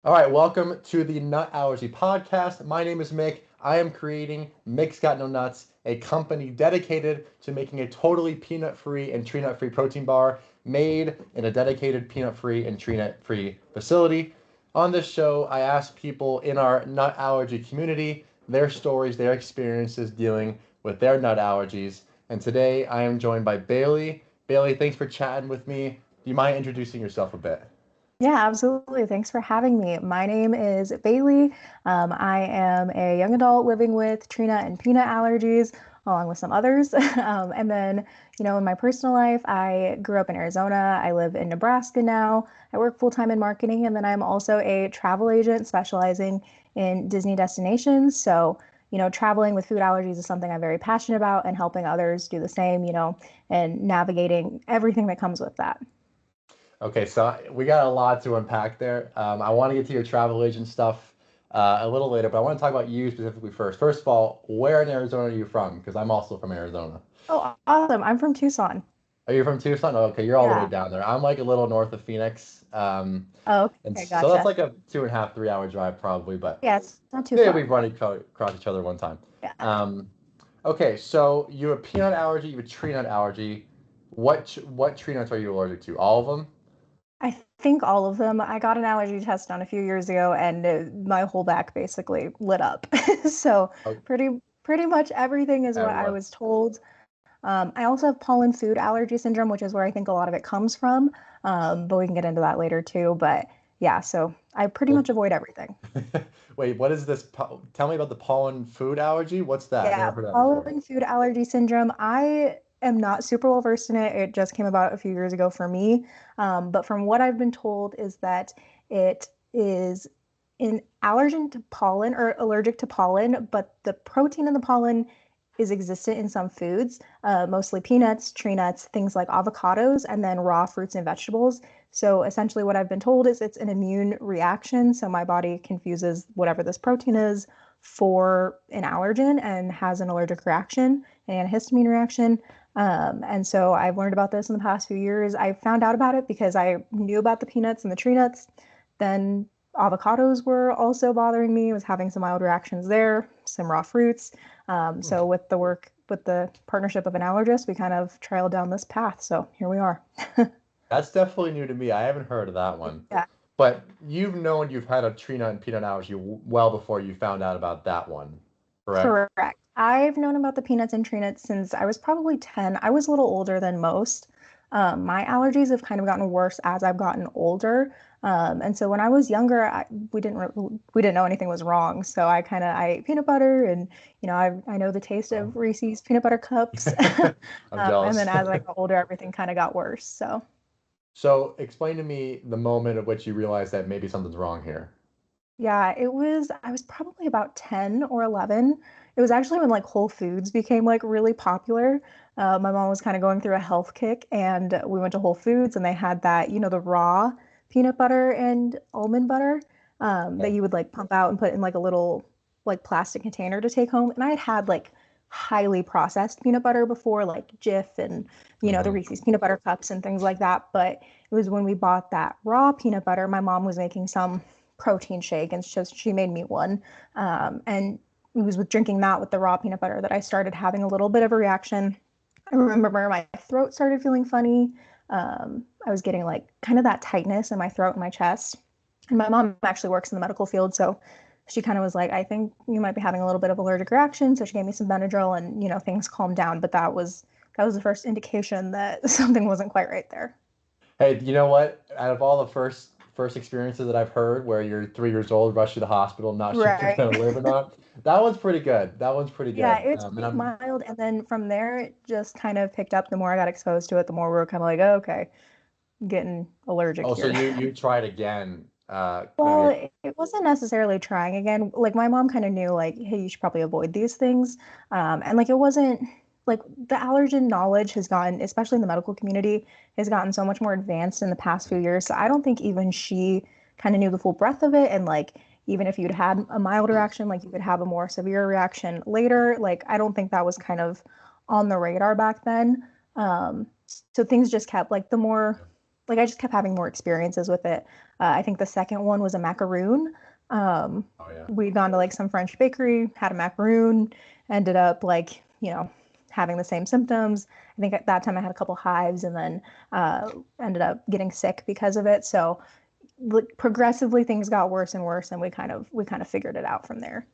All right, welcome to the Nut Allergy Podcast. My name is Mick. I am creating Mick's Got No Nuts, a company dedicated to making a totally peanut-free and tree nut-free protein bar made in a dedicated peanut-free and tree nut-free facility. On this show, I ask people in our nut allergy community their stories, their experiences dealing with their nut allergies. And today I am joined by Bailey. Bailey, thanks for chatting with me. Do you mind introducing yourself a bit? Yeah, absolutely. Thanks for having me. My name is Bailey. I am a young adult living with tree nut and peanut allergies, along with some others. In my personal life, I grew up in Arizona. I live in Nebraska now. I work full time in marketing, and then I'm also a travel agent specializing in Disney destinations. Traveling with food allergies is something I'm very passionate about, and helping others do the same, and navigating everything that comes with that. Okay, so we got a lot to unpack there. I want to get to your travel agent stuff a little later, but I want to talk about you specifically first. First of all, where in Arizona are you from? Because I'm also from Arizona. Oh, awesome. I'm from Tucson. Are you from Tucson? Oh, okay, you're all the way Yeah. down there. I'm like a little north of Phoenix, Oh, and okay, so that's gotcha. like a 2.5, 3 hour drive probably, but Yeah, it's not too maybe far. we've run across each other one time. Yeah. Um, okay, so you have a peanut allergy, you have a tree nut allergy. What tree nuts are you allergic to? All of them? I think all of them. I got an allergy test done a few years ago, and my whole back basically lit up. So Oh, pretty much everything is what I everyone. was told. I also have pollen food allergy syndrome, which is where I think a lot of it comes from. But we can get into that later too. But yeah, so I pretty Well, much avoid everything. wait, what is this? Tell me about the pollen food allergy. What's that? Never Yeah, heard of that before. pollen food allergy syndrome. I am not super well versed in it. It just came about a few years ago for me. But from what I've been told is that it is an allergen to pollen or allergic to pollen, but the protein in the pollen is existent in some foods, mostly peanuts, tree nuts, things like avocados, and then raw fruits and vegetables. So essentially, what I've been told is it's an immune reaction. So my body confuses whatever this protein is for an allergen and has an allergic reaction, an antihistamine reaction. And so I've learned about this in the past few years. I found out about it because I knew about the peanuts and the tree nuts. Then avocados were also bothering me. I was having some mild reactions there, some raw fruits. So with the work, with the partnership of an allergist, we kind of trailed down this path. So here we are. That's definitely new to me. I haven't heard of that one. Yeah. But you've known you've had a tree nut and peanut allergy well before you found out about that one, correct? Correct. I've known about the peanuts and tree nuts since I was probably 10. I was a little older than most. My allergies have kind of gotten worse as I've gotten older. And so when I was younger, we didn't know anything was wrong. So I ate peanut butter, and I know the taste Oh. of Reese's peanut butter cups. I'm And jealous. then as I got older, everything kind of got worse. So So explain to me the moment at which you realized that maybe something's wrong here. yeah, I was probably about 10 or 11. It was actually when like Whole Foods became like really popular. My mom was kind of going through a health kick, and we went to Whole Foods, and they had that, the raw peanut butter and almond butter that Okay. you would like pump out and put in like a little like plastic container to take home. And I had like highly processed peanut butter before, like Jif and, the Hmm. Reese's peanut butter cups and things like that. But it was when we bought that raw peanut butter, my mom was making some protein shake, and she made me one. And it was with drinking that with the raw peanut butter that I started having a little bit of a reaction. I remember my throat started feeling funny. I was getting like kind of that tightness in my throat and my chest. And my mom actually works in the medical field, so she kind of was like, I think you might be having a little bit of allergic reaction. So she gave me some Benadryl, and things calmed down. But that was the first indication that something wasn't quite right there. Hey, you know what? Out of all the first experiences that I've heard where you're 3 years old, rush to the hospital, not sure if you're Right. gonna live or not, that one's pretty good. That one's pretty Yeah, good. it's And pretty I'm mild. And then from there, it just kind of picked up. The more I got exposed to it, the more we were kind of like, oh, okay, I'm getting allergic oh, so here. you tried again, Well, maybe. it wasn't necessarily trying again. Like my mom kind of knew, like, hey, you should probably avoid these things. And like it wasn't like the allergen knowledge has gotten, especially in the medical community, has gotten so much more advanced in the past few years. So I don't think even she kind of knew the full breadth of it. And like even if you'd had a mild reaction, like you could have a more severe reaction later. Like I don't think that was kind of on the radar back then. So things just kept like like I just kept having more experiences with it. I think the second one was a macaroon. Oh yeah. We'd gone to like some French bakery, had a macaroon, ended up like, having the same symptoms. I think at that time I had a couple hives and then ended up getting sick because of it. So progressively things got worse and worse, and we kind of figured it out from there.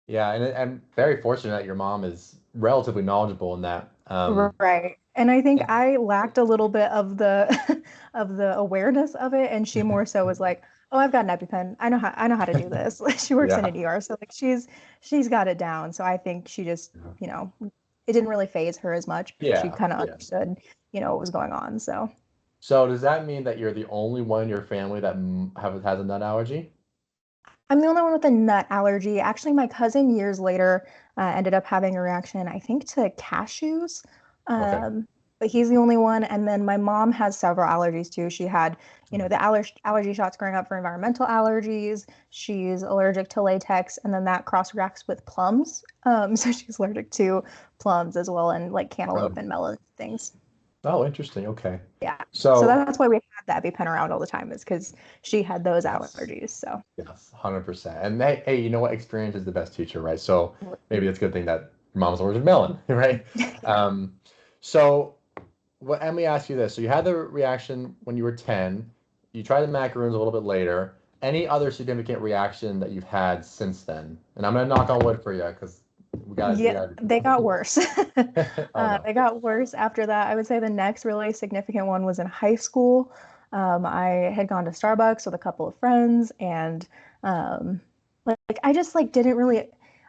Yeah, and I'm very fortunate that your mom is relatively knowledgeable in that. Right. And I think Yeah. I lacked a little bit of the of the awareness of it, and she more so was like, "Oh, I've got an EpiPen. I know how to do this." Like she works in Yeah. an ER, so like she's got it down. So I think she just, it didn't really phase her as much because she Yeah. kind of Yeah. understood, what was going on. So So does that mean that you're the only one in your family that has a nut allergy? I'm the only one with a nut allergy. Actually, my cousin years later ended up having a reaction, I think, to cashews. Okay. But he's the only one. And then my mom has several allergies too. She had, the allergy shots growing up for environmental allergies. She's allergic to latex, and then that cross reacts with plums. So she's allergic to plums as well, and like cantaloupe and melon things. Oh, interesting. Okay. Yeah. So So that's why we had the EpiPen around all the time, is because she had those yes. allergies. So. Yes, 100%. And hey, you know what? Experience is the best teacher, right? So maybe it's a good thing that your mom's allergic to melon, right? Um, so let me ask you this. So you had the reaction when you were 10. You tried the macaroons a little bit later. Any other significant reaction that you've had since then? And I'm gonna knock on wood for you because we Yeah, gotta they got worse. Oh no. They got worse after that. I would say the next really significant one was in high school. I had gone to Starbucks with a couple of friends, and um, like I just like I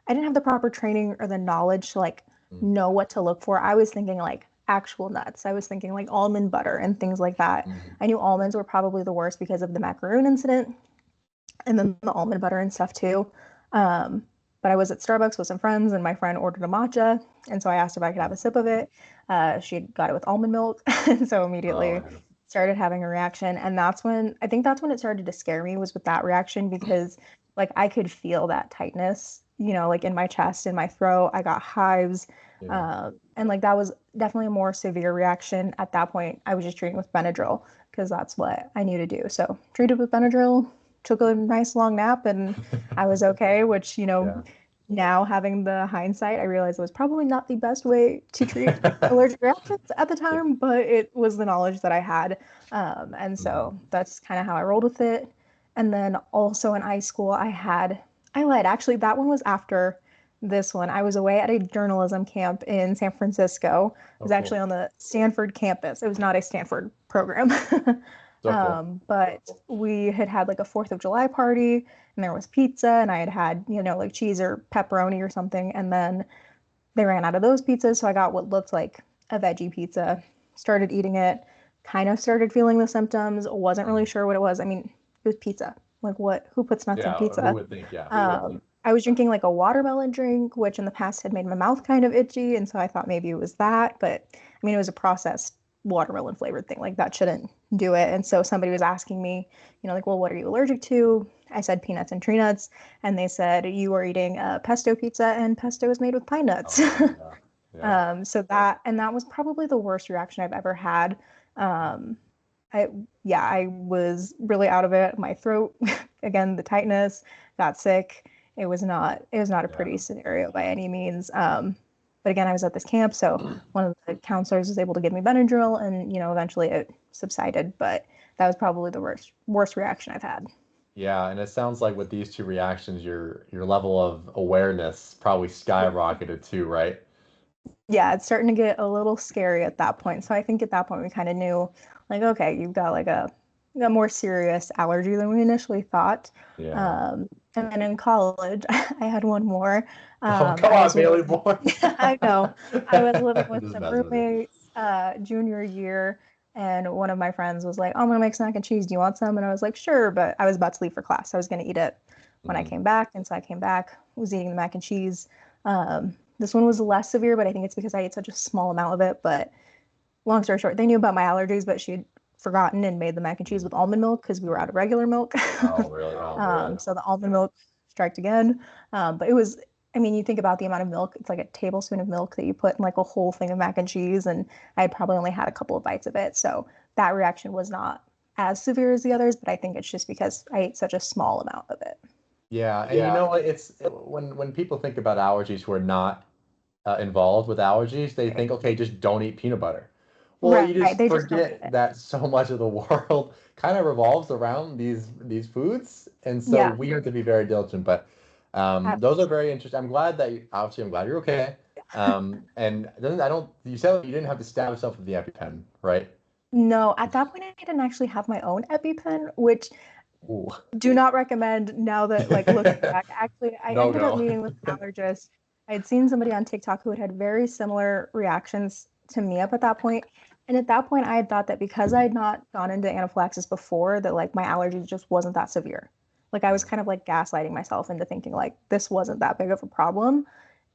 didn't have the proper training or the knowledge to like Mm, know what to look for. I was thinking like actual nuts. I was thinking like almond butter and things like that. mm, I knew almonds were probably the worst because of the macaroon incident, and then the almond butter and stuff too. Um, but I was at Starbucks with some friends, and my friend ordered a matcha, and so I asked if I could have mm. a sip of it. She got it with almond milk, and so Oh immediately yeah. started having a reaction. And that's when it started to scare me, was with that reaction, because like I could feel that tightness, like in my chest, in my throat. I got hives, Yeah. and like that was definitely a more severe reaction. At that point, I was just treating with Benadryl because that's what I knew to do. So treated with Benadryl, took a nice long nap, and I was okay, which, Yeah. now having the hindsight, I realized it was probably not the best way to treat allergic reactions at the Yeah. time, but it was the knowledge that I had. And Mhm. so that's kind of how I rolled with it. And then also in high school, I lied. Actually, that one was after this one. I was away at a journalism camp in San Francisco. It Oh was actually cool. on the Stanford campus. It was not a Stanford program. So cool. But we had had like a 4th of July party, and there was pizza, and I had had, like cheese or pepperoni or something. And then they ran out of those pizzas. So I got what looked like a veggie pizza, started eating it, kind of started feeling the symptoms, wasn't really Mhm. sure what it was. I mean, it was pizza. Like who puts nuts in Yeah, who pizza? would think? Yeah, who would think? I was drinking like a watermelon drink, which in the past had made my mouth kind of itchy. And so I thought maybe it was that. But I mean, it was a processed watermelon flavored thing. Like that shouldn't do it. And so somebody was asking me, like, well, what are you allergic to? I said peanuts and tree nuts. And they said, you are eating a pesto pizza, and pesto is made with pine nuts. Oh yeah. Yeah. So that was probably the worst reaction I've ever had. Um, I Yeah, I was really out of it. My throat, again, the tightness, got sick. It was not a pretty Yeah. scenario by any means. But again, I was at this camp, so one of the counselors was able to give me Benadryl, and eventually it subsided. But that was probably the worst reaction I've had. Yeah, and it sounds like with these two reactions, your level of awareness probably skyrocketed too, right? Yeah, it's starting to get a little scary at that point. So I think at that point we kind of knew, like, okay, you've got like a more serious allergy than we initially thought. Yeah. And then in college, I had one more. Oh, come I on, was living, Bailey boy. I know, I was living with Just some messing with you. roommates junior year, and one of my friends was like, "Oh, I'm gonna make mac and cheese. Do you want some?" And I was like, "Sure," but I was about to leave for class. So I was gonna eat it when I Mm, came back, and so I came back, was eating the mac and cheese. This one was less severe, but I think it's because I ate such a small amount of it. But long story short, they knew about my allergies, but she had forgotten and made the mac and cheese mm. with almond milk because we were out of regular milk. Oh, really? Oh, really? So the almond milk striked again. But it was, I mean, you think about the amount of milk, it's like a tablespoon of milk that you put in like a whole thing of mac and cheese. And I had probably only had a couple of bites of it. So that reaction was not as severe as the others, but I think it's just because I ate such a small amount of it. Yeah, and you know what? When people think about allergies who are not involved with allergies, they think, okay, just don't eat peanut butter. Well, you Right. just They just don't get forget it. that so much of the world kind of revolves around these foods, and so Yeah. we have to be very diligent. But those are very interesting. Obviously, I'm glad you're okay. And doesn't I don't you said you didn't have to stab yourself with the EpiPen, right? No, at that point I didn't actually have my own EpiPen, which Ooh. do not recommend now that like looking back. Actually, I No ended up go. meeting with an allergist. I had seen somebody on TikTok who had very similar reactions to me up at that point. And at that point, I had thought that because I had not gone into anaphylaxis before, that like my allergy just wasn't that severe. Like I was kind of like gaslighting myself into thinking like this wasn't that big of a problem.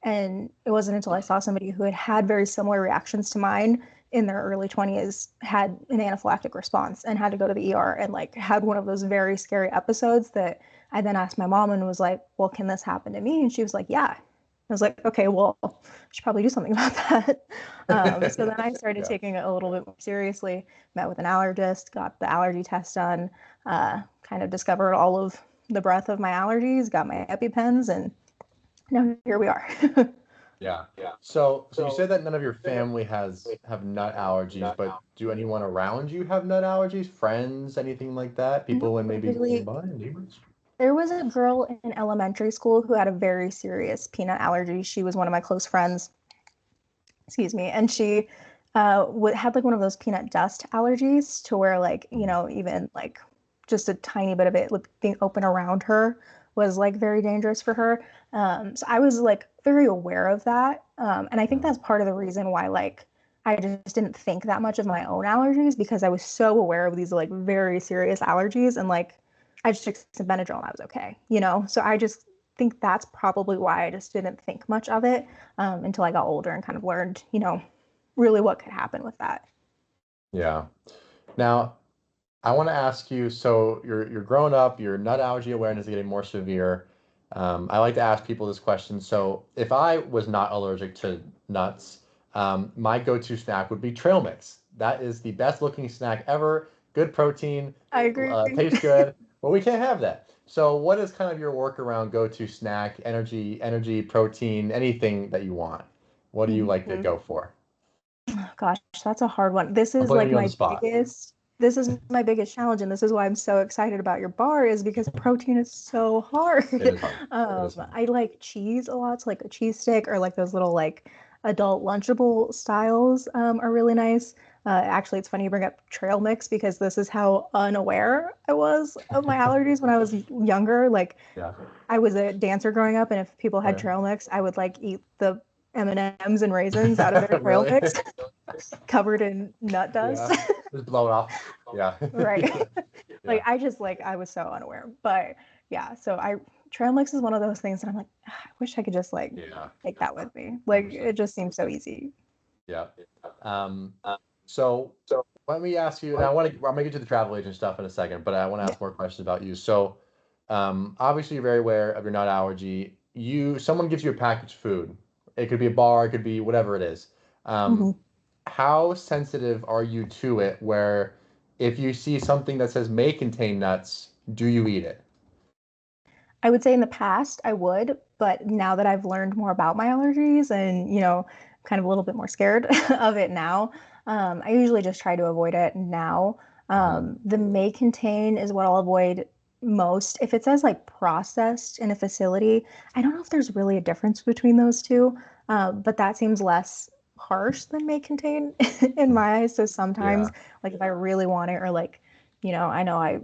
And it wasn't until I saw somebody who had had very similar reactions to mine in their early 20s had an anaphylactic response and had to go to the ER and like had one of those very scary episodes that I then asked my mom and was like, well, can this happen to me? And she was like, yeah. I was like, okay, well, I should probably do something about that. So then I started Yeah. taking it a little bit more seriously, met with an allergist, got the allergy test done, kind of discovered all of the breadth of my allergies, got my EpiPens, and now here we are. Yeah. So you said that none of your family have nut allergies, but do anyone around you have nut allergies? Friends, anything like that? No, People in maybe actually, nearby, neighbors? there was a girl in elementary school who had a very serious peanut allergy. She was one of my close friends, excuse me, and she had like one of those peanut dust allergies to where like, you know, even like just a tiny bit of it like, being open around her was like very dangerous for her. So I was like very aware of that. And I think Yeah. that's part of the reason why like I just didn't think that much of my own allergies because I was so aware of these like very serious allergies and like I just took some Benadryl and I was okay, you know? So I just think that's probably why I just didn't think much of it until I got older and kind of learned, you know, really what could happen with that. Yeah. Now, I want to ask you, so you're growing up, your nut allergy awareness is getting more severe. I like to ask people this question. So if I was not allergic to nuts, my go-to snack would be trail mix. That is the best looking snack ever. Good protein, I agree. tastes good, but we can't have that. So what is kind of your workaround go-to snack, energy, protein, anything that you want? What do you like to Mhm. go for? Gosh, that's a hard one. This I'm is putting like you on the spot. this is my biggest challenge, and this is why I'm so excited about your bar is because protein is so hard. It is hard. It is hard. I like cheese a lot, so like a cheese stick or like those little like adult lunchable styles are really nice. Actually, it's funny you bring up trail mix because this is how unaware I was of my allergies when I was younger. Like Yeah. I was a dancer growing up, and if people Oh, had yeah. trail mix, I would like eat the M&Ms and raisins out of their trail Really? mix covered in nut dust. Yeah. Just blow it off. Yeah. Right. Yeah. Like I just like I was so unaware. But yeah, so I trail mix is one of those things that I'm like, "Ah, I wish I could just like Yeah. take that with me. Like 100%. it just seems so easy. Yeah. Um, so let me ask you, and I'm gonna get to the travel agent stuff in a second, but I want to Yeah. ask more questions about you. So, obviously you're very aware of your nut allergy. Someone gives you a packaged food. It could be a bar, it could be whatever it is. Um, Mhm. how sensitive are you to it where if you see something that says may contain nuts, do you eat it? I would say in the past I would, but now that I've learned more about my allergies and, you know, kind of a little bit more scared of it now, I usually just try to avoid it now. Hmm. The may contain is what I'll avoid most. If it says like processed in a facility, I don't know if there's really a difference between those two, but that seems less harsh than may contain in my eyes. So sometimes, Yeah. like if I really want it, or like, you know I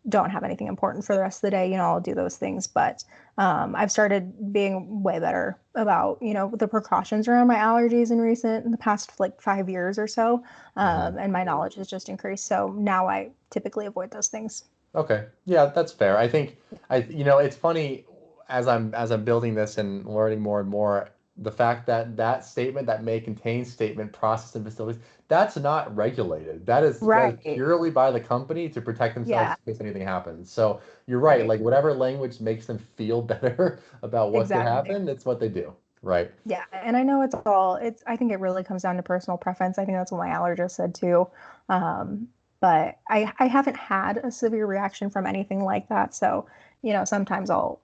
don't have anything important for the rest of the day, you know, I'll do those things. But I've started being way better about, you know, the precautions around my allergies in the past like 5 years or so. Hmm. And my knowledge has just increased. So now I typically avoid those things. Okay. Yeah, that's fair. I think it's funny as I'm building this and learning more and more, the fact that that statement that may contain statement processed in facilities, that's not regulated. That is Right. purely by the company to protect themselves Yeah. in case anything happens. So you're right. Right. Like whatever language makes them feel better about what could Exactly. happen, it's what they do. Right. Yeah. And I know I think it really comes down to personal preference. I think that's what my allergist said too. Um, But I haven't had a severe reaction from anything like that. So, sometimes I'll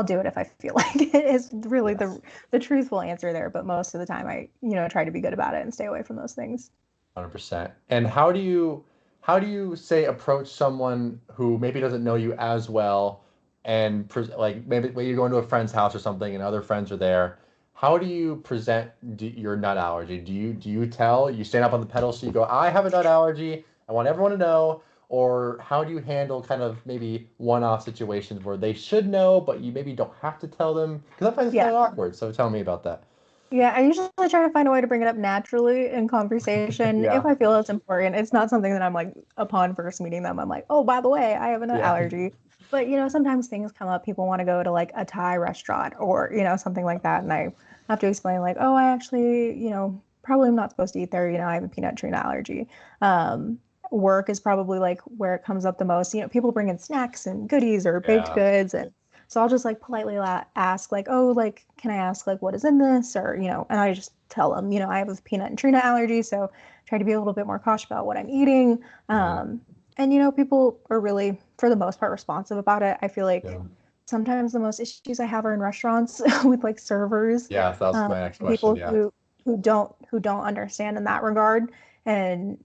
do it if I feel like it is really Yes. the truthful answer there. But most of the time I, try to be good about it and stay away from those things. 100%. And how do you say approach someone who maybe doesn't know you as well and like maybe when you're going to a friend's house or something and other friends are there, how do you present your nut allergy? Do you tell, you stand up on the pedestal, you go, I have a nut allergy, I want everyone to know, or how do you handle kind of maybe one-off situations where they should know, but you maybe don't have to tell them? Because I find it's kind Yeah. of awkward. So tell me about that. Yeah, I usually try to find a way to bring it up naturally in conversation if Yeah. I feel it's important. It's not something that I'm like, upon first meeting them, I'm like, oh, by the way, I have a nut Yeah. allergy. But sometimes things come up. People want to go to like a Thai restaurant or something like that, and I have to explain like, oh, I actually probably am not supposed to eat there. I have a peanut tree nut allergy. Um, Work is probably like where it comes up the most. People bring in snacks and goodies or baked Yeah. goods, and so I'll just like politely ask like, oh, like, can I ask like what is in this? Or, and I just tell them, I have a peanut and tree nut allergy. So try to be a little bit more cautious about what I'm eating. Mhm. And, people are really, for the most part, responsive about it. I feel like Yeah. sometimes the most issues I have are in restaurants with like servers, Yeah, that was my next question. people Yeah. who don't understand in that regard. And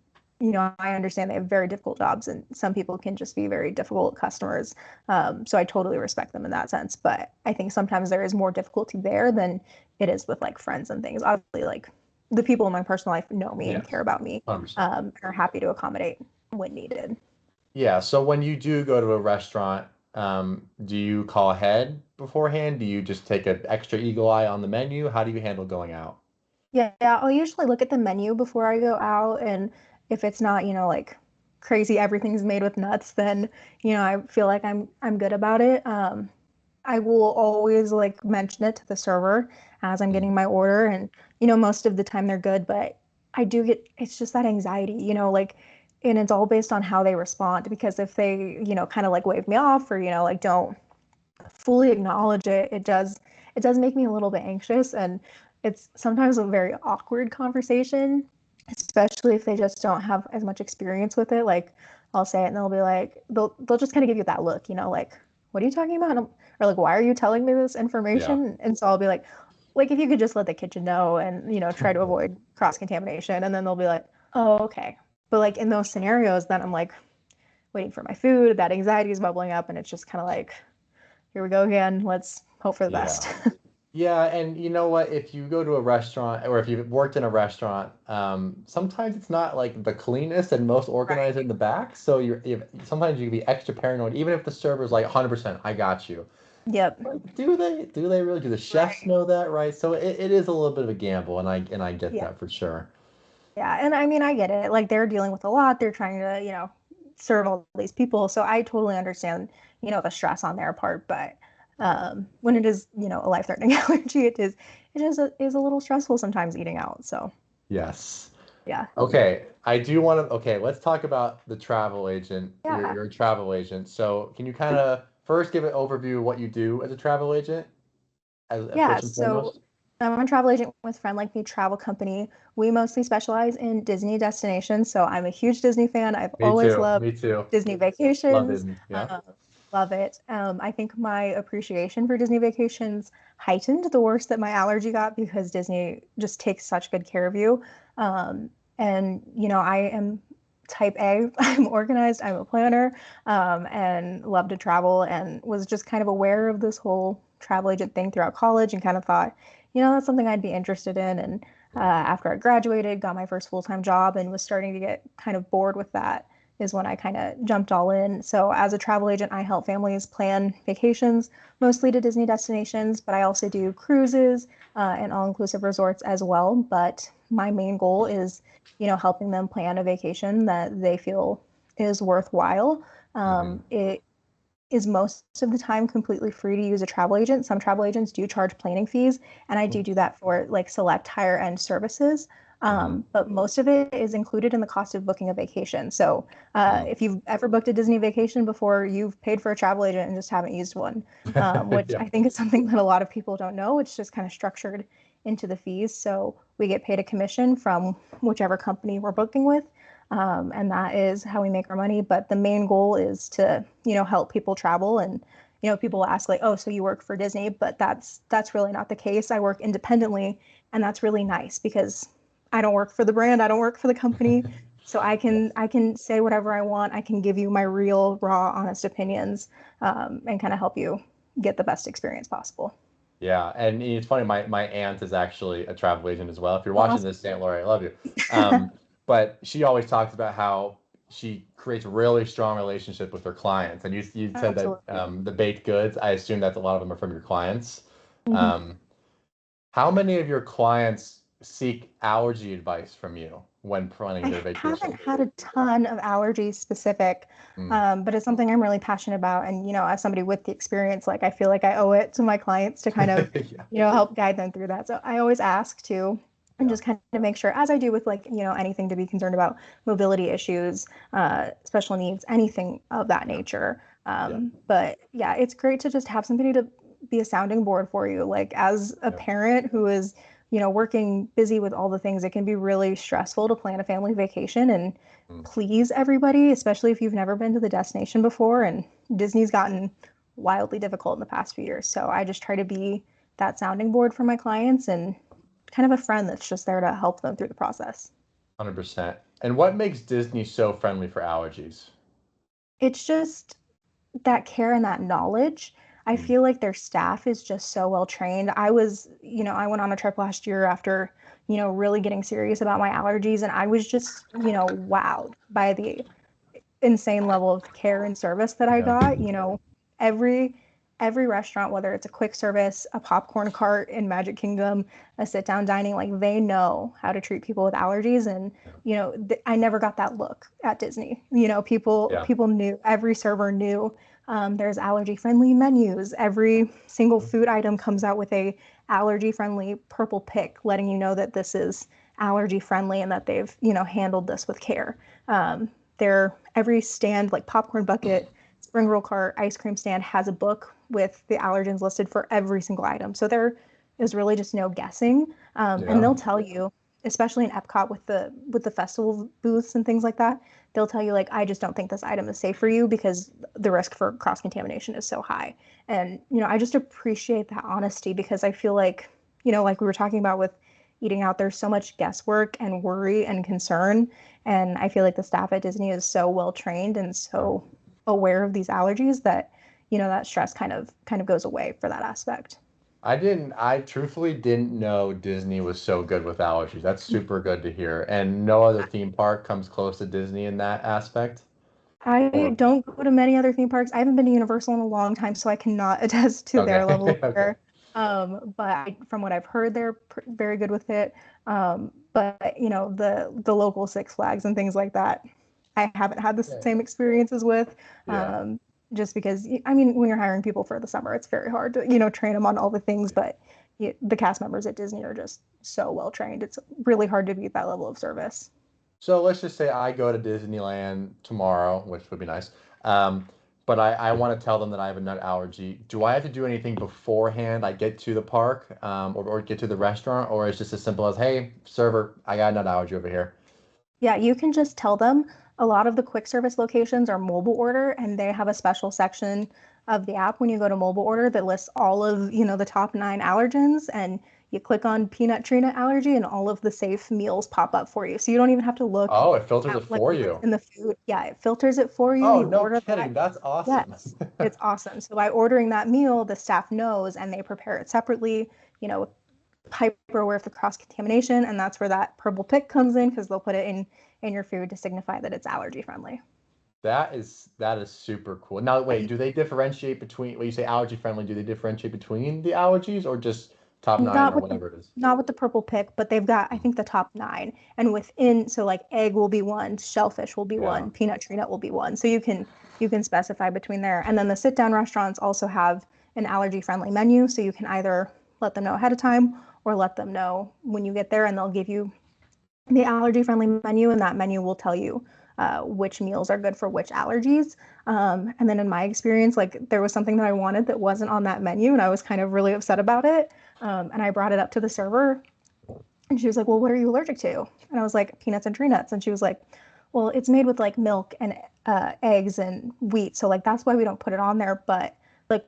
I understand they have very difficult jobs, and some people can just be very difficult customers. So I totally respect them in that sense. But I think sometimes there is more difficulty there than it is with like friends and things. Obviously, like the people in my personal life know me and Yes. care about me, 100%. and are happy to accommodate when needed. Yeah. So when you do go to a restaurant, do you call ahead beforehand? Do you just take an extra eagle eye on the menu? How do you handle going out? Yeah, I'll usually look at the menu before I go out, and if it's not, like crazy, everything's made with nuts, then I feel like I'm good about it. I will always like mention it to the server as I'm Mm. getting my order, and most of the time they're good, but I do get it's just that anxiety, like, and it's all based on how they respond, because if they, kind of like wave me off, or like don't fully acknowledge it, it does make me a little bit anxious, and it's sometimes a very awkward conversation, especially if they just don't have as much experience with it. Like I'll say it and they'll be like they'll just kind of give you that look, like, what are you talking about? Or like, why are you telling me this Yeah. information? And so I'll be like if you could just let the kitchen know, and try to avoid cross-contamination, and then they'll be like, oh, okay. But like in those scenarios, then I'm like waiting for my food, that anxiety is bubbling up, and it's just kind of like, here we go again. Let's hope for the best. Yeah. Yeah, and you know what? If you go to a restaurant or if you've worked in a restaurant, sometimes it's not like the cleanest and most organized in the back. So sometimes you can be extra paranoid, even if the server's like 100%, I got you. Yep. But do they really? Do the chefs Right. know that, right? So it is a little bit of a gamble, and I get Yeah. that for sure. Yeah. And I mean, I get it. Like they're dealing with a lot. They're trying to, serve all these people. So I totally understand, the stress on their part. But when it is, a life-threatening allergy, it is a little stressful sometimes eating out. So Yes. yeah. Okay, I do want to. Okay, let's talk about the travel agent. You're, Yeah. you're a travel agent. So can you kind of first give an overview of what you do as a travel agent, as Yeah. first and So foremost? I'm a travel agent with Friend Like Me Travel Company. We mostly specialize in Disney destinations. So I'm a huge Disney fan. I've Me always too. loved Me too. Disney Love vacations. Disney. Yeah. Love it. I think my appreciation for Disney vacations heightened the worse that my allergy got, because Disney just takes such good care of you. And I am type A. I'm organized. I'm a planner, and love to travel, and was just kind of aware of this whole travel agent thing throughout college, and kind of thought, that's something I'd be interested in. And after I graduated, got my first full-time job, and was starting to get kind of bored with that, is when I kind of jumped all in. So as a travel agent, I help families plan vacations, mostly to Disney destinations, but I also do cruises and all-inclusive resorts as well. But my main goal is, helping them plan a vacation that they feel is worthwhile. Hmm. It is most of the time completely free to use a travel agent. Some travel agents do charge planning fees, and I do that for like select higher end services. Hmm. But most of it is included in the cost of booking a vacation. So if you've ever booked a Disney vacation before, you've paid for a travel agent and just haven't used one, which Yeah. I think is something that a lot of people don't know. It's just kind of structured into the fees. So we get paid a commission from whichever company we're booking with. And that is how we make our money. But the main goal is to, help people travel. And, people ask like, oh, so you work for Disney, but that's really not the case. I work independently, and that's really nice because I don't work for the brand. I don't work for the company. So I can say whatever I want. I can give you my real, raw, honest opinions, and kind of help you get the best experience possible. Yeah, and it's funny. My aunt is actually a travel agent as well. If you're watching Awesome. this, Aunt Lori, I love you. Um, but she always talks about how she creates really strong relationship with her clients. And you said that Absolutely. the baked goods. I assume that a lot of them are from your clients. Mhm. Um, how many of your clients seek allergy advice from you when planning I their haven't vacation? had a ton of allergy specific, Mm. but it's something I'm really passionate about. And, as somebody with the experience, like I feel like I owe it to my clients to kind of, Yeah, help guide them through that. So I always ask to, and yeah, just kind of make sure, as I do with like, anything to be concerned about, mobility issues, special needs, anything of that nature. yeah, But yeah, it's great to just have somebody to be a sounding board for you. Like as a yeah. parent who is working busy with all the things, it can be really stressful to plan a family vacation and Mm. please everybody, especially if you've never been to the destination before. And Disney's gotten wildly difficult in the past few years. So I just try to be that sounding board for my clients and kind of a friend that's just there to help them through the process. 100%. And what makes Disney so friendly for allergies? It's just that care and that knowledge. I Mm. feel like their staff is just so well trained. I went on a trip last year after, really getting serious about my allergies, and I was just, wowed by the insane level of care and service that I Yeah. got. Every every restaurant, whether it's a quick service, a popcorn cart in Magic Kingdom, a sit down dining, like they know how to treat people with allergies. And I never got that look at Disney. People Yeah. people knew, every server knew. There's allergy friendly menus. Every single food item comes out with a allergy friendly purple pick, letting you know that this is allergy friendly and that they've handled this with care. Every stand, like popcorn bucket, spring roll cart, ice cream stand, has a book with the allergens listed for every single item. So there is really just no guessing, and Yeah. they'll tell you, especially in Epcot with the festival booths and things like that. They'll tell you like, I just don't think this item is safe for you because the risk for cross contamination is so high. And I just appreciate that honesty because I feel like like we were talking about with eating out, there's so much guesswork and worry and concern. And I feel like the staff at Disney is so well trained and Yeah. so aware of these allergies that, that stress kind of goes away for that aspect. I truthfully didn't know Disney was so good with allergies. That's super good to hear. And no other theme park comes close to Disney in that aspect. I Or, don't go to many other theme parks. I haven't been to Universal in a long time, so I cannot attest to their level okay. of Okay. care. But from what I've heard, they're very good with it. But the local Six Flags and things like that, I haven't had the Yeah. same experiences with. Yeah. Just because I mean, when you're hiring people for the summer, it's very hard to train them on all the things. But the cast members at Disney are just so well trained. It's really hard to beat that level of service. So let's just say I go to Disneyland tomorrow, which would be nice. Um, but I want to tell them that I have a nut allergy. Do I have to do anything beforehand? I get to the park, or get to the restaurant, or it's just as simple as, hey, server, I got a nut allergy over here. Yeah, you can just tell them. A lot of the quick service locations are mobile order, and they have a special section of the app when you go to mobile order that lists all of, the top 9 allergens, and you click on peanut tree nut allergy and all of the safe meals pop up for you. So you don't even have to look Oh, it filters at it like for what's you. in the food. Yeah, it filters it for you. Oh, You no order that. kidding. That's awesome. Yes, it's awesome. So by ordering that meal, the staff knows and they prepare it separately, with hyperware for cross contamination, and that's where that purple pick comes in because they'll put it in your food to signify that it's allergy friendly. That is super cool. Now, wait, do they differentiate between, when you say allergy friendly, do they differentiate between the allergies or just top nine Not or with the whatever it is? not with the purple pick, but they've got I think the top 9, and within, so like egg will be one, shellfish will be Yeah. one, peanut tree nut will be one. So you can specify between there, and then the sit down restaurants also have an allergy friendly menu, so you can either let them know ahead of time or let them know when you get there, and they'll give you the allergy friendly menu, and that menu will tell you which meals are good for which allergies. And then in my experience, like there was something that I wanted that wasn't on that menu, and I was kind of really upset about it. And I brought it up to the server, and she was like, "Well, what are you allergic to?" And I was like, "Peanuts and tree nuts." And she was like, well, it's made with like milk and eggs and wheat. So like that's why we don't put it on there. But like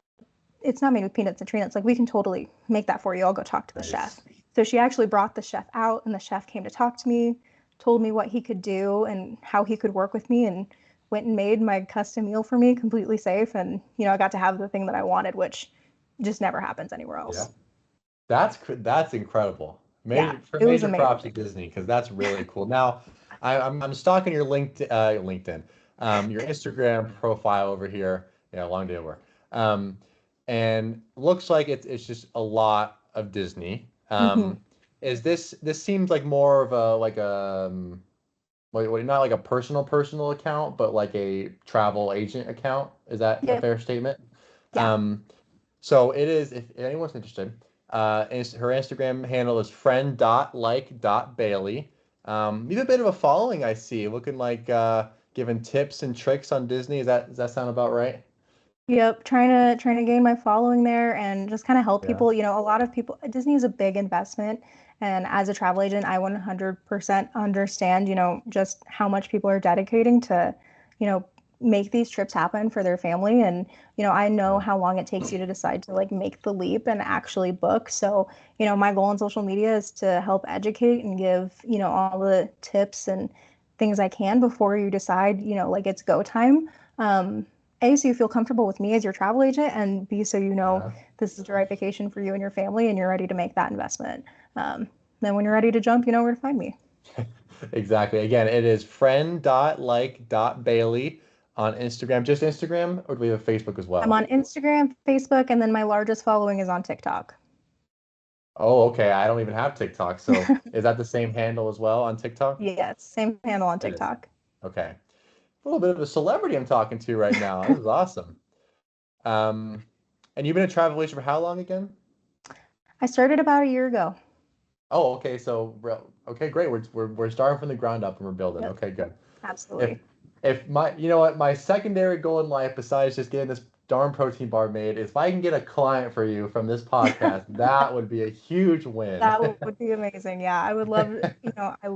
it's not made with peanuts and tree nuts. Like we can totally make that for you. I'll go talk to the chef. Nice. So she actually brought the chef out, and the chef came to talk to me, told me what he could do and how he could work with me, and went and made my custom meal for me completely safe. And, I got to have the thing that I wanted, which just never happens anywhere Yeah. else. That's incredible. Yeah, it was Major amazing. props to Disney because that's really cool. Now, I'm stalking your LinkedIn, your Instagram profile over here. Yeah, long day of work. And looks like it's just a lot of Disney. Hmm. Is this seems like more of a not like a personal account, but like a travel agent account. Is that a Yep. fair statement? Yeah. So it is, if anyone's interested, her Instagram handle is friend.like.bailey. You have a bit of a following, I see, looking like giving tips and tricks on Disney. Does that sound about right? Yep, trying to gain my following there and just kind of help Yeah. people. A lot of people, Disney is a big investment, and as a travel agent, I 100% understand, just how much people are dedicating to, you know, make these trips happen for their family. And, I know Yeah. how long it takes you to decide to like make the leap and actually book. So, my goal on social media is to help educate and give, all the tips and things I can before you decide, like it's go time. A, so you feel comfortable with me as your travel agent, and B, so Yeah. this is the right vacation for you and your family, and you're ready to make that investment. Then when you're ready to jump, you know where to find me. Exactly. Again, it is friend.like.bailey on Instagram. Just Instagram, or do we have a Facebook as I'm well? on Instagram, Facebook, and then my largest following is on TikTok. Oh, okay. I don't even have TikTok. So is that the same handle as well on TikTok? Yes, same handle on It is. TikTok. Okay. A little bit of a celebrity I'm talking to right now. This is awesome. Um, and you've been a travel agent for how long again? I started about a year ago. Oh, okay. Okay, great. We're starting from the ground up and we're building. Yep, Okay, good. If absolutely. if my you know what my secondary goal in life besides just getting this darn protein bar made is if I can get a client for you from this podcast, that would be a huge win. That would be amazing. Yeah, I would love, I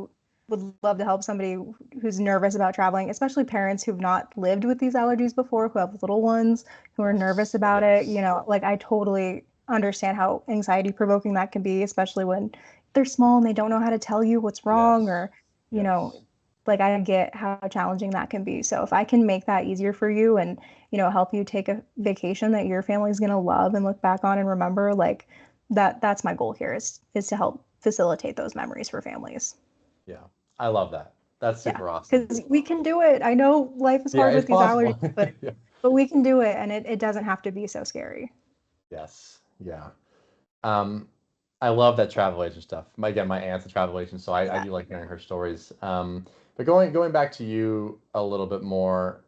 would love to help somebody who's nervous about traveling, especially parents who've not lived with these allergies before, who have little ones who are nervous Yes, about it. yes, Like I totally understand how anxiety provoking that can be, especially when they're small and they don't know how to tell you what's wrong yes, or, you know, yes. like I get how challenging that can be. So if I can make that easier for you and, help you take a vacation that your family's going to love and look back on and remember, like that's my goal here is to help facilitate those memories for families. Yeah, I love that. That's Yeah, super awesome. because we can do it. I know life is Yeah, hard it's with these allergies, possible. but Yeah. we can do it, and it doesn't have to be so scary. Yes. Yeah. Um, I love that travel agent stuff. Again, my aunt's a travel agent, so I Yeah. do like hearing her stories. But going back to you a little bit more,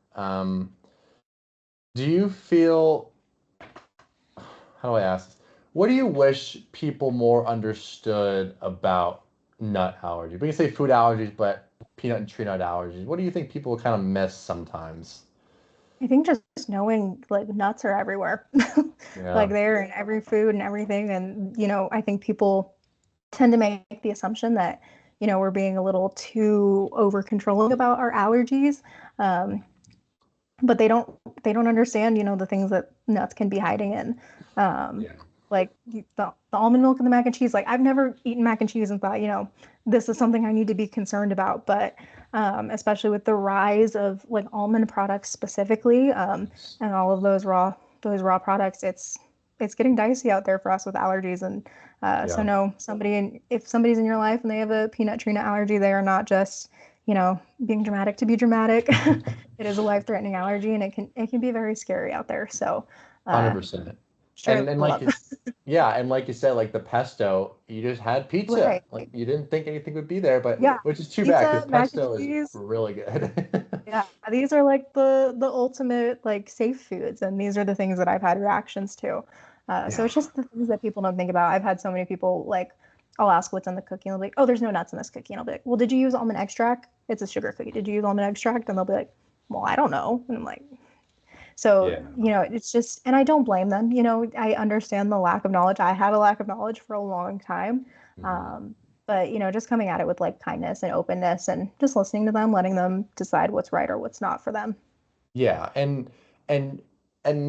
do you feel, how do I ask this? What do you wish people more understood about nut allergies? We can say food allergies, but peanut and tree nut allergies. What do you think people kind of miss sometimes? I think just knowing like nuts are everywhere, like Yeah. they're in every food and everything, and I think people tend to make the assumption that we're being a little too over controlling about our allergies. Um, but they don't understand the things that nuts can be hiding in, um Yeah. like the almond milk and the mac and cheese. Like I've never eaten mac and cheese and thought this is something I need to be concerned about, but especially with the rise of like almond products specifically, Yes. and all of those raw products, it's getting dicey out there for us with allergies. And so Yeah. no, if somebody's in your life and they have a peanut tree nut allergy, they are not just being dramatic to be dramatic. It is a life-threatening allergy, and it can be very scary out there. So, uh, 100%. share And the like love. it's yeah, and like you said, like the pesto, you just had pizza. Right. Like you didn't think anything would be there, but Yeah. which is too bad Pizza, because mac and pesto is cheese. really good. Yeah, these are like the ultimate like safe foods, and these are the things that I've had reactions to. So Yeah. it's just the things that people don't think about. I've had so many people like, I'll ask what's in the cookie, and they'll be like, "Oh, there's no nuts in this cookie," and I'll be like, "Well, did you use almond extract? It's a sugar cookie. Did you use almond extract?" And they'll be like, "Well, I don't know," and I'm like, so, Yeah. it's just, and I don't blame them. I understand the lack of knowledge. I had a lack of knowledge for a long time. Mhm. Um, But, just coming at it with like kindness and openness and just listening to them, letting them decide what's right or what's not for them. Yeah, and and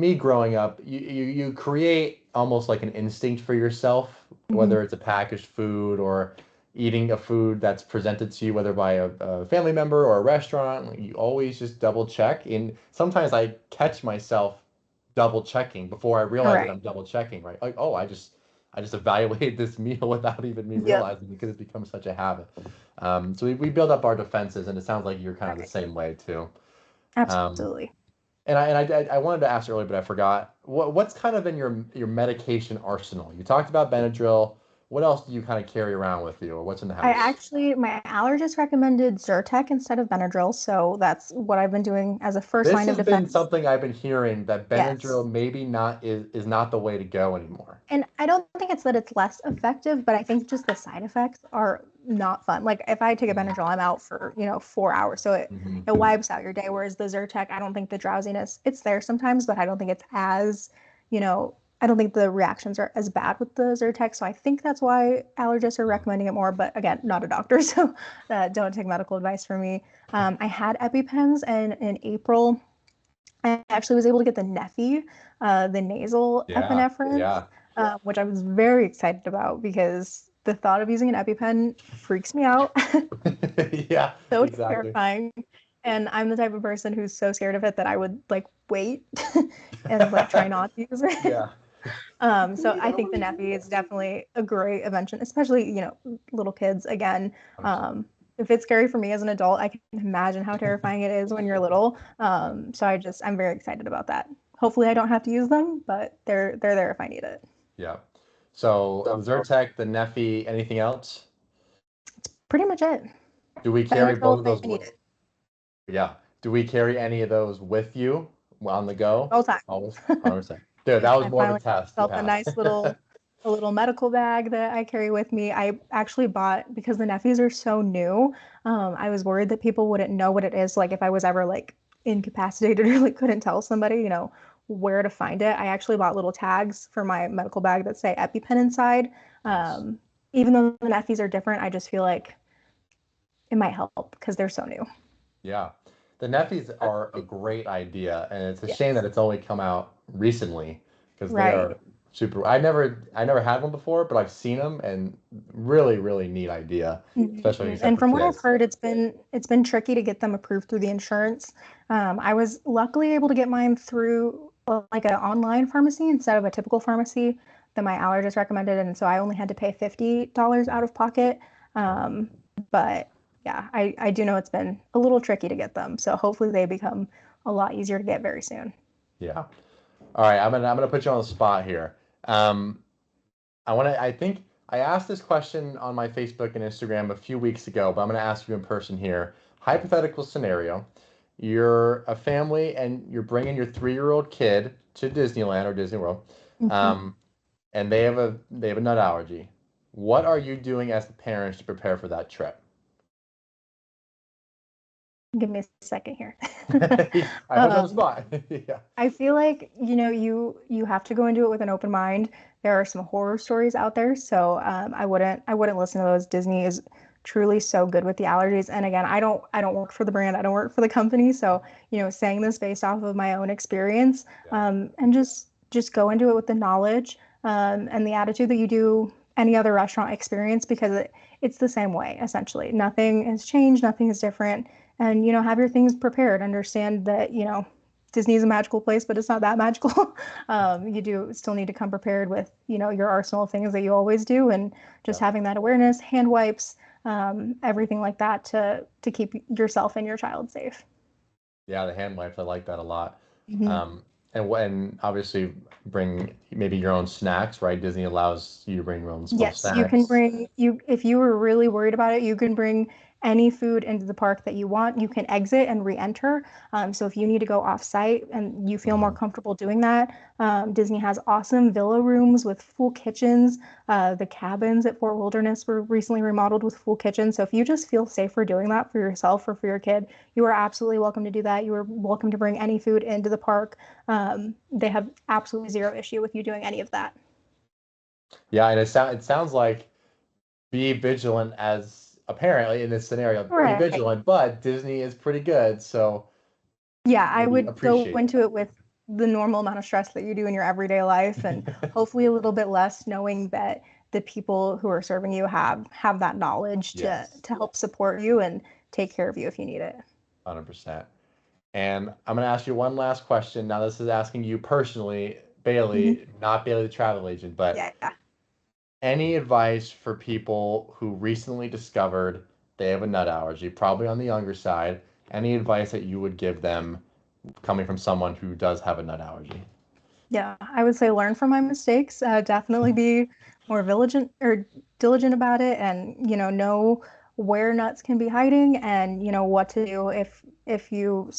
me growing up, you create almost like an instinct for yourself, Hmm. whether it's a packaged food or eating a food that's presented to you, whether by a family member or a restaurant. Like, you always just double check. And sometimes I catch myself double checking before I realize that Right. I'm double checking, right? Like, oh, I just evaluated this meal without even me Yep. realizing because it's become such a habit. So we build up our defenses, and it sounds like you're kind of the Right. same way too. Um, Absolutely. and I wanted to ask earlier, but I forgot. What's kind of in your medication arsenal? You talked about Benadryl. What else do you kind of carry around with you, or what's in the house? My allergist recommended Zyrtec instead of Benadryl, so that's what I've been doing as a first This line of has been defense. something I've been hearing that Yes. Benadryl maybe not is not the way to go anymore. And I don't think it's that it's less effective, but I think just the side effects are not fun. Like if I take a Benadryl, I'm out for, 4 hours. So Mm-hmm. it wipes out your day. Whereas the Zyrtec, I don't think the drowsiness, it's there sometimes, but I don't think it's as, you know, I don't think the reactions are as bad with the Zyrtec. So I think that's why allergists are recommending it more. But again, not a doctor, so don't take medical advice from me. I had EpiPens, and in April, I actually was able to get the Neffy, the nasal Yeah, epinephrine, yeah, which I was very excited about because the thought of using an EpiPen freaks me out. yeah, So exactly. terrifying. And I'm the type of person who's so scared of it that I would like wait and like try not to use it. Yeah. So Please, I I don't think want the to use Neffy is this. definitely a great invention, especially, little kids. Again, 100%. um, if it's scary for me as an adult, I can imagine how terrifying it is when you're little. So I'm very excited about that. Hopefully I don't have to use them, but they're there if I need it. Yeah. So the Zyrtec, the Neffy, anything else? Pretty much it. Do we carry Benadryl both if of I those? need it Yeah. Do we carry any of those with you on the go? all the time. Always? 100%. Dude, that was I more of a finally test to felt pass. a little medical bag that I carry with me. I actually bought because the Neffys are so new. I was worried that people wouldn't know what it is. Like if I was ever like incapacitated or like couldn't tell somebody, where to find it. I actually bought little tags for my medical bag that say EpiPen inside. Nice. Um, Even though the Neffys are different, I just feel like it might help because they're so new. Yeah. The Neffys are a great idea, and it's a shame that Yes. it's only come out recently because they Right. are super. I never had one before, but I've seen them and really, really neat idea, especially when you Mhm. said And for from what I've kids. heard, it's been tricky to get them approved through the insurance. I was luckily able to get mine through like an online pharmacy instead of a typical pharmacy that my allergist recommended, and so I only had to pay $50 out of pocket. Um, but yeah, I do know it's been a little tricky to get them, so hopefully they become a lot easier to get very soon. Yeah. All right, I'm gonna put you on the spot here. Um, I think I asked this question on my Facebook and Instagram a few weeks ago, but I'm gonna ask you in person here. Hypothetical scenario: you're a family and you're bringing your 3-year-old kid to Disneyland or Disney World, Mhm. um, and they have a nut allergy. What are you doing as the parents to prepare for that trip? Give me a second here. I put you on the Um, spot. Yeah. I feel like, you have to go into it with an open mind. There are some horror stories out there, so I wouldn't listen to those. Disney is truly so good with the allergies. And again, I don't work for the brand, I don't work for the company, so saying this based off of my own experience, Yeah. and just go into it with the knowledge, and the attitude that you do any other restaurant experience because it's the same way essentially. Nothing has changed, nothing is different, and have your things prepared. Understand that Disney is a magical place, but it's not that magical. You do still need to come prepared with, your arsenal of things that you always do, and just Yeah. having that awareness, hand wipes, everything like that to keep yourself and your child safe. Yeah, the hand wipes, I like that a lot. Mhm. Um, and obviously bring maybe your own snacks, right? Disney allows you to bring your own small Yes, you can snacks. bring you if you were really worried about it, you can bring any food into the park that you want. You can exit and re-enter. So if you need to go off-site and you feel more Mhm. comfortable doing that, Disney has awesome villa rooms with full kitchens. The cabins at Fort Wilderness were recently remodeled with full kitchens. So if you just feel safer doing that for yourself or for your kid, you are absolutely welcome to do that. You are welcome to bring any food into the park. They have absolutely zero issue with you doing any of that. Yeah, and it sounds like be vigilant as apparently in this scenario. Be Right. vigilant, but Disney is pretty good, so Yeah, I maybe would go appreciate into it with the normal amount of stress that you do in your everyday life, and it. hopefully a little bit less, knowing that the people who are serving you have that knowledge Yes, to help support you and take care of you if you need it. 100%. And I'm going to ask you one last question. Now, this is asking you personally, Mhm. Bailey, not Bailey the travel agent, but Yeah. any advice for people who recently discovered they have a nut allergy, probably on the younger side? Any advice that you would give them coming from someone who does have a nut allergy? Yeah, I would say learn from my mistakes. Definitely be more diligent about it, and know where nuts can be hiding, and what to do if you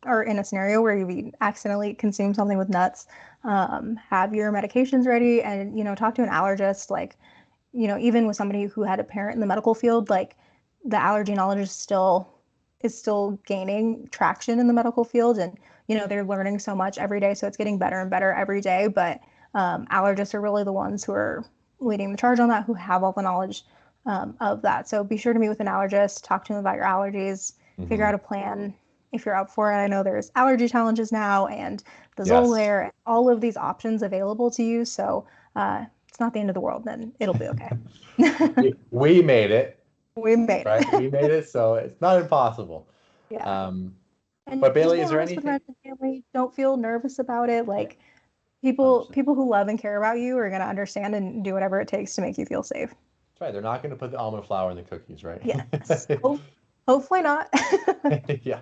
are in a scenario where you accidentally consume something with nuts. Have your medications ready, and talk to an allergist. Like, even with somebody who had a parent in the medical field, like the allergy knowledge is still gaining traction in the medical field, and they're learning so much every day, so it's getting better and better every day. But allergists are really the ones who are leading the charge on that, who have all the knowledge of that. So be sure to meet with an allergist, talk to them about your allergies, figure Hmm. out a plan if you're up for it. I know there's allergy challenges now and the Yes. Zolair, and all of these options available to you. So it's not the end of the world, then it'll be okay. We made it, We made right? We it. made it, so it's not impossible. Yeah. Um, And but just Bailey, be is there honest with anything? friends and family. Don't feel nervous about it. Yeah, Like people 100%. people who love and care about you are gonna understand and do whatever it takes to make you feel safe. That's right. They're not going to put the almond flour in the cookies, right? Yes. Hopefully not. Yeah.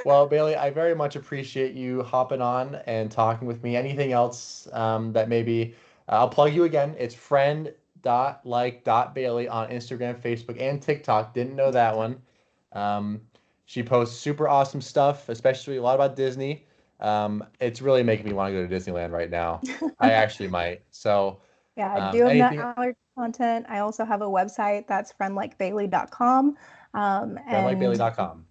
Well, Bailey, I very much appreciate you hopping on and talking with me. Anything else that maybe I'll plug you again. It's friend.like.bailey on Instagram, Facebook, and TikTok. Didn't know that one. Um, she posts super awesome stuff, especially a lot about Disney. It's really making me want to go to Disneyland right now. I actually might. So, Yeah, I do have nut anything, allergy content. I also have a website that's friendlikebailey.com. And friendlikebailey.com.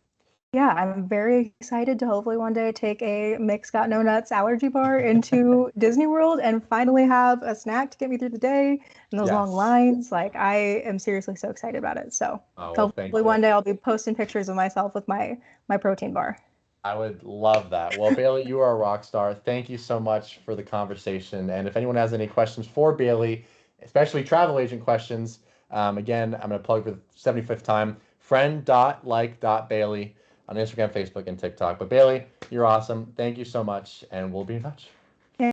yeah, I'm very excited to hopefully one day take a Mick's Got No Nuts allergy bar into Disney World and finally have a snack to get me through the day and those long Yes. lines. Like, I am seriously so excited about it. So Oh, well, hopefully thank you. one day I'll be posting pictures of myself with my protein bar. I would love that. Well, Bailey, you are a rock star. Thank you so much for the conversation. And if anyone has any questions for Bailey, especially travel agent questions, again, I'm going to plug for the 75th time, friend.like.bailey on Instagram, Facebook, and TikTok. But Bailey, you're awesome. Thank you so much, and we'll be in touch.